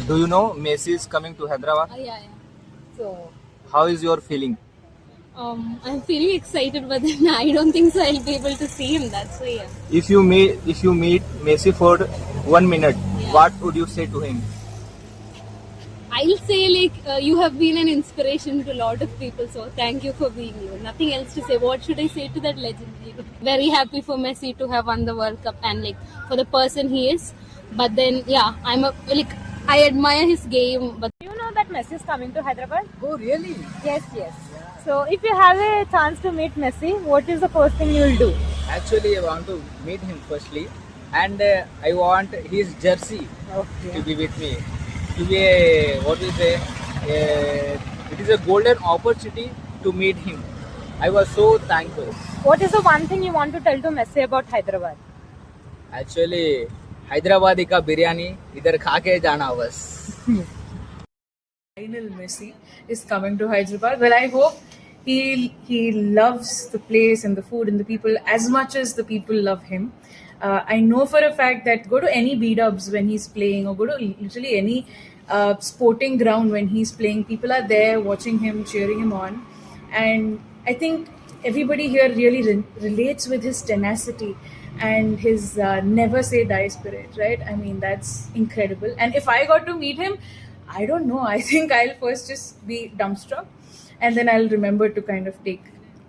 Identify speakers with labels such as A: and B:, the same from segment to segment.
A: Do you know Messi is coming to Hyderabad?
B: Yeah. So,
A: How is your feeling?
B: I'm feeling excited, but then I don't think so I'll be able to see him. That's why, yeah.
A: If you meet Messi for 1 minute,
B: Yeah.
A: what would you say to him?
B: I'll say like you have been an inspiration to a lot of people. So thank you for being you. Nothing else to say. What should I say to that legend? Very happy for Messi to have won the World Cup and like for the person he is. But then yeah, I admire his game. But
C: You know that Messi is coming to Hyderabad?
A: Oh, really?
C: Yes. So if you have a chance to meet Messi, what is the first thing you will do?
A: Actually, I want to meet him firstly, and I want his jersey to be with me. To be a, what we say, it is a golden opportunity to meet him. I was so thankful.
C: What is the one thing you want to tell to Messi about Hyderabad?
A: Actually, Hyderabadi का बिरयानी इधर खा के जाना बस.
D: Lionel Messi is coming to Hyderabad. Well, I hope he loves the place and the food and the people as much as the people love him. I know for a fact that go to any B-dubs when he's playing, or go to literally any sporting ground when he's playing, people are there watching him, cheering him on. And I think everybody here really relates with his tenacity and his never say die spirit, right? I mean, that's incredible. And if I got to meet him, I don't know. I think I'll first just be dumbstruck, and then I'll remember to kind of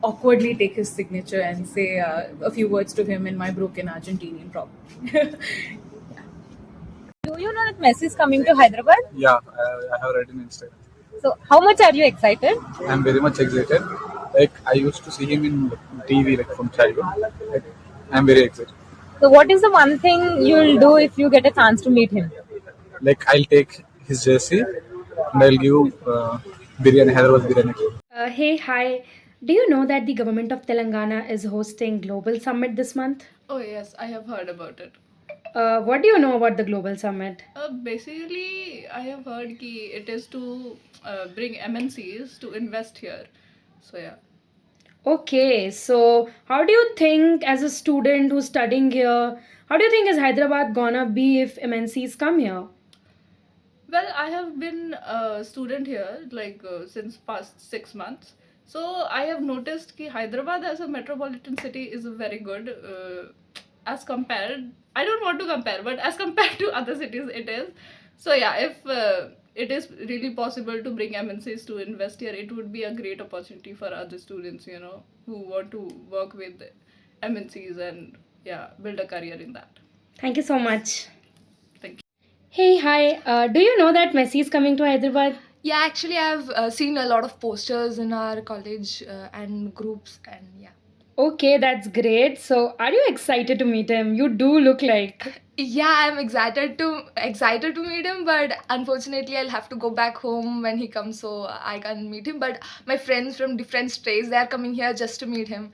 D: awkwardly take his signature and say a few words to him in my broken Argentinian, probably.
C: Do you know that Messi is coming to Hyderabad?
E: Yeah, I have read in Instagram.
C: So how much are you excited?
E: I'm very much excited. Like I used to see him in TV, like from childhood. Like, I'm very excited.
C: So what is the one thing you'll do if you get a chance to meet him?
E: Like I'll take his jersey and I'll give biryani, Hyderabad biryani.
F: Hey, hi. Do you know that the government of Telangana is hosting Global Summit this month?
G: Oh yes, I have heard about it.
F: What do you know about the Global Summit?
G: Basically, I have heard ki it is to bring MNCs to invest here. So yeah.
F: Okay, so how do you think, as a student who's studying here, how do you think is Hyderabad gonna be if MNCs come here?
G: Well, I have been a student here since past 6 months. So I have noticed that Hyderabad as a metropolitan city is very good as compared. I don't want to compare, but as compared to other cities, it is. So yeah, if it is really possible to bring MNCs to invest here, it would be a great opportunity for other students, who want to work with MNCs and yeah, build a career in that.
F: Thank you so much.
G: Thank you.
F: Hey, hi. Do you know that Messi is coming to Hyderabad?
H: Yeah, actually, I've seen a lot of posters in our college and groups, and yeah.
F: Okay, that's great. So, are you excited to meet him? You do look like.
H: Yeah, I'm excited to meet him, but unfortunately, I'll have to go back home when he comes, so I can't meet him. But my friends from different states, they are coming here just to meet him.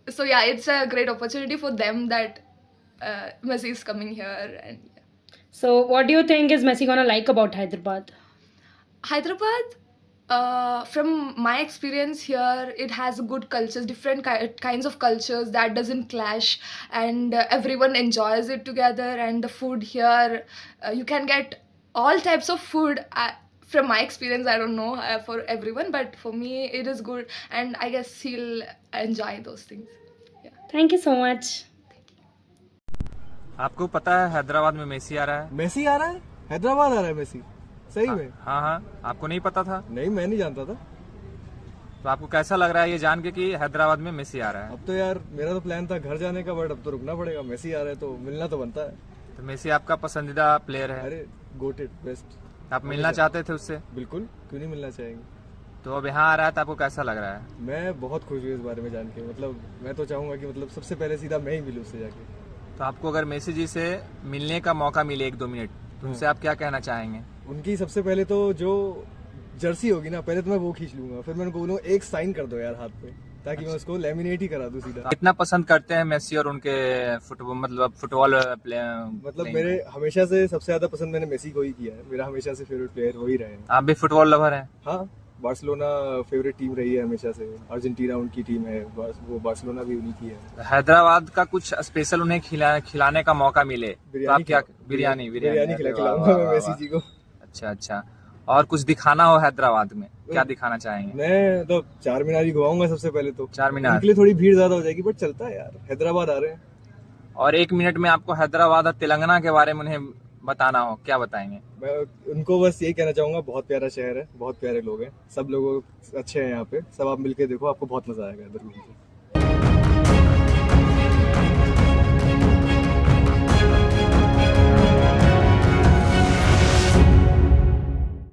H: So yeah, it's a great opportunity for them that Messi is coming here, and yeah.
F: So, what do you think is Messi gonna like about Hyderabad?
H: Hyderabad, from my experience here, it has good cultures, different kinds of cultures that doesn't clash, and everyone enjoys it together. And the food here, you can get all types of food. From my experience, I don't know for everyone, but for me, it is good, and I guess he'll enjoy those things. Yeah.
F: Thank you so much.
A: आपको पता है हैदराबाद में Messi आ रहा है?
I: Messi आ रहा है? हैदराबाद आ रहा है मेसी? सही में?
A: हाँ, आपको नहीं पता था?
I: नहीं, मैं नहीं जानता था।
A: तो आपको कैसा लग रहा है ये जान के कि हैदराबाद में मेसी आ रहा है?
I: अब तो यार मेरा तो प्लान था घर जाने का, बट अब तो रुकना पड़ेगा। मेसी आ रहा है तो मिलना तो बनता है।
A: तो मेसी आपका पसंदीदा प्लेयर है?
I: अरे गोटेड बेस्ट।
A: आप मिलना चाहते थे उससे?
I: बिल्कुल, क्यों नहीं मिलना चाहेंगे।
A: तो अब यहाँ आ रहा है तो आपको कैसा लग रहा है?
I: मैं बहुत खुश हूँ इस बारे में जान के। मतलब मैं तो चाहूंगा कि मतलब सबसे पहले सीधा मैं ही मिलूँ उससे जाके।
A: तो आपको अगर मेसी जी से मिलने का मौका मिले 1-2 मिनट, तो उनसे आप क्या कहना चाहेंगे?
I: उनकी सबसे पहले तो जो जर्सी होगी ना, पहले तो मैं वो खींच लूंगा, फिर मैं उनको बोलूंगा एक साइन कर दो यार हाथ पे, ताकि मैं उसको लेमिनेट ही करा दूं सीधा।
A: कितना पसंद करते हैं मेसी और उनके फुटबॉल प्लेयर?
I: मतलब मेरे हमेशा से सबसे ज्यादा पसंद मैंने मेसी को ही किया है। मेरा हमेशा से फेवरेट प्लेयर वही रहे हैं।
A: आप भी फुटबॉल लवर हैं?
I: हाँ, बार्सिलोना फेवरेट टीम रही है हमेशा से। अर्जेंटीना उनकी टीम है, वो बार्सिलोना भी उन्हीं की है।
A: हैदराबाद का कुछ स्पेशल उन्हें खिलाने का मौका मिले तो आप क्या? बिरयानी
I: खिलाऊंगा मैं मेसी जी को।
A: अच्छा अच्छा, और कुछ दिखाना हो हैदराबाद में, क्या दिखाना चाहेंगे?
I: मैं तो चार मीनार ही घुमाऊंगा सबसे पहले तो।
A: चार मीनार।
I: उनके लिए थोड़ी भीड़ ज्यादा हो जाएगी, बट चलता है यार, हैदराबाद आ रहे हैं।
A: और 1 मिनट में आपको हैदराबाद और तेलंगाना के बारे में उन्हें बताना हो, क्या बताएंगे?
I: मैं उनको बस यही कहना चाहूंगा, बहुत प्यारा शहर है, बहुत प्यारे लोग हैं, सब लोग अच्छे हैं यहाँ पे, सब आप मिलके देखो, आपको बहुत मजा आएगा इधर घूम के।